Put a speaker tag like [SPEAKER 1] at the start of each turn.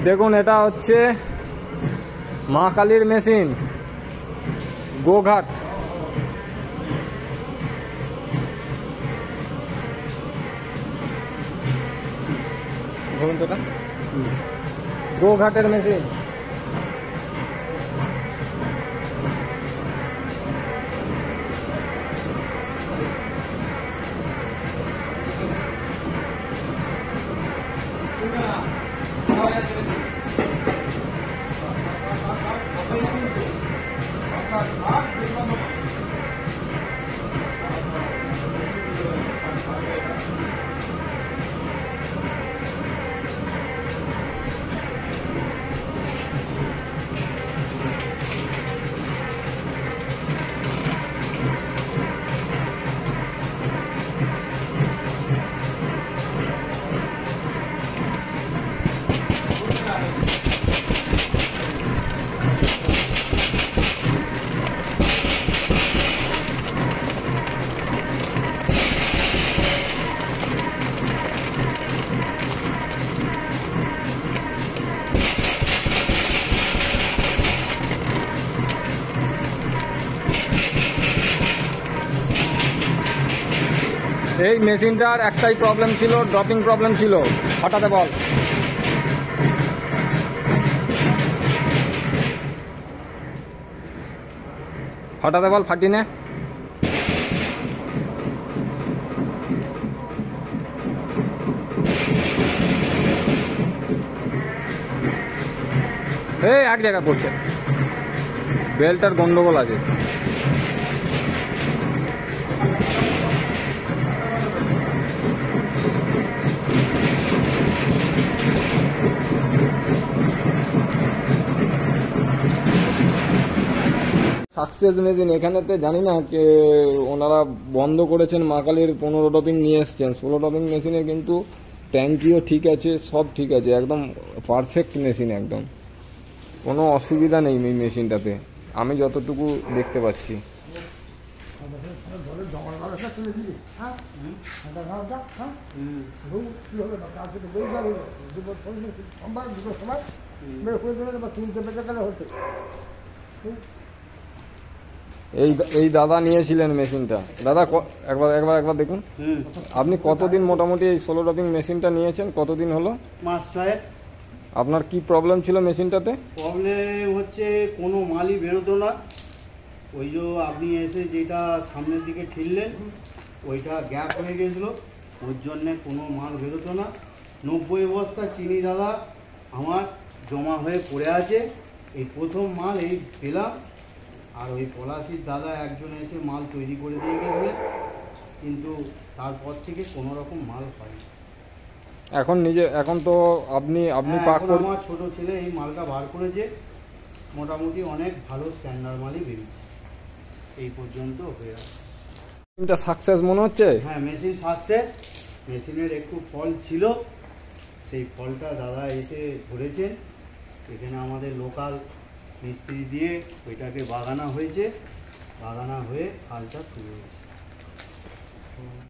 [SPEAKER 1] দেখুন এটা হচ্ছে মা কালীর মেশিন, গোঘাট। ধরুন তো এটা গোঘাটের মেশিন। এই মেশিনটার একটাই প্রবলেম ছিল, ড্রপিং প্রবলেম ছিল। হঠাৎ বল ফাটি নে। এই এক জায়গায় পড়ছে, বেল্টার গন্ডগোল আছে। সাকসেস মেশিন এখানেতে জানি না কে ওনারা বন্ধ করেছেন, মা কালীর 15 ডপিং নিয়ে এসছেন। 16 ডপিং মেশিনের কিন্তু ট্যাঙ্কিও ঠিক আছে, সব ঠিক আছে, একদম পারফেক্ট মেশিন, একদম কোনো অসুবিধা নেই এই মেশিনটাতে আমি যতটুকু দেখতে পাচ্ছি। এই দাদা নিয়েছিলেন মেশিনটা। দাদা একবার দেখুন, আপনি কতদিন মোটামুটি এই 16 ডপিং মেশিনটা নিয়েছেন, কতদিন হলো?
[SPEAKER 2] মাস 6।
[SPEAKER 1] আপনার কি প্রবলেম ছিল মেশিনটাতে?
[SPEAKER 2] প্রবলেম হচ্ছে কোনো মালই বেরোতো না। ওই যে আপনি এসে যেটা সামনের দিকে ঠেললেন ওইটা গ্যাপ হয়ে গেছিলো, ওর জন্যে কোনো মাল বেরোতো না। 90 বস্তা চিনি দাদা আমার জমা হয়ে পড়ে আছে। এই প্রথম মাল এই পেলাম। আর ওই পলাশির দাদা একজন এসে মাল তৈরি করে দিয়ে গেছিলেন, কিন্তু তারপর থেকে কোনো রকম মাল হয়নি।
[SPEAKER 1] এখন তো আপনি
[SPEAKER 2] আমার ছোট ছেলে এই মালটা বার করেছে, মোটামুটি অনেক ভালো স্ট্যান্ডার্ড মালই বেরিয়েছে এই পর্যন্ত হয়ে আছে।
[SPEAKER 1] মেশিনটা সাকসেস মনে হচ্ছে?
[SPEAKER 2] হ্যাঁ, মেশিন সাকসেস। মেশিনের একটু ফল ছিল, সেই ফলটা দাদা এসে ধরেছেন। এখানে আমাদের লোকাল মিস্ত্রি দিয়ে ওইটাকে বাগানা হয়েছে, বাগানা হয়ে কাজটা শুরু হয়েছে।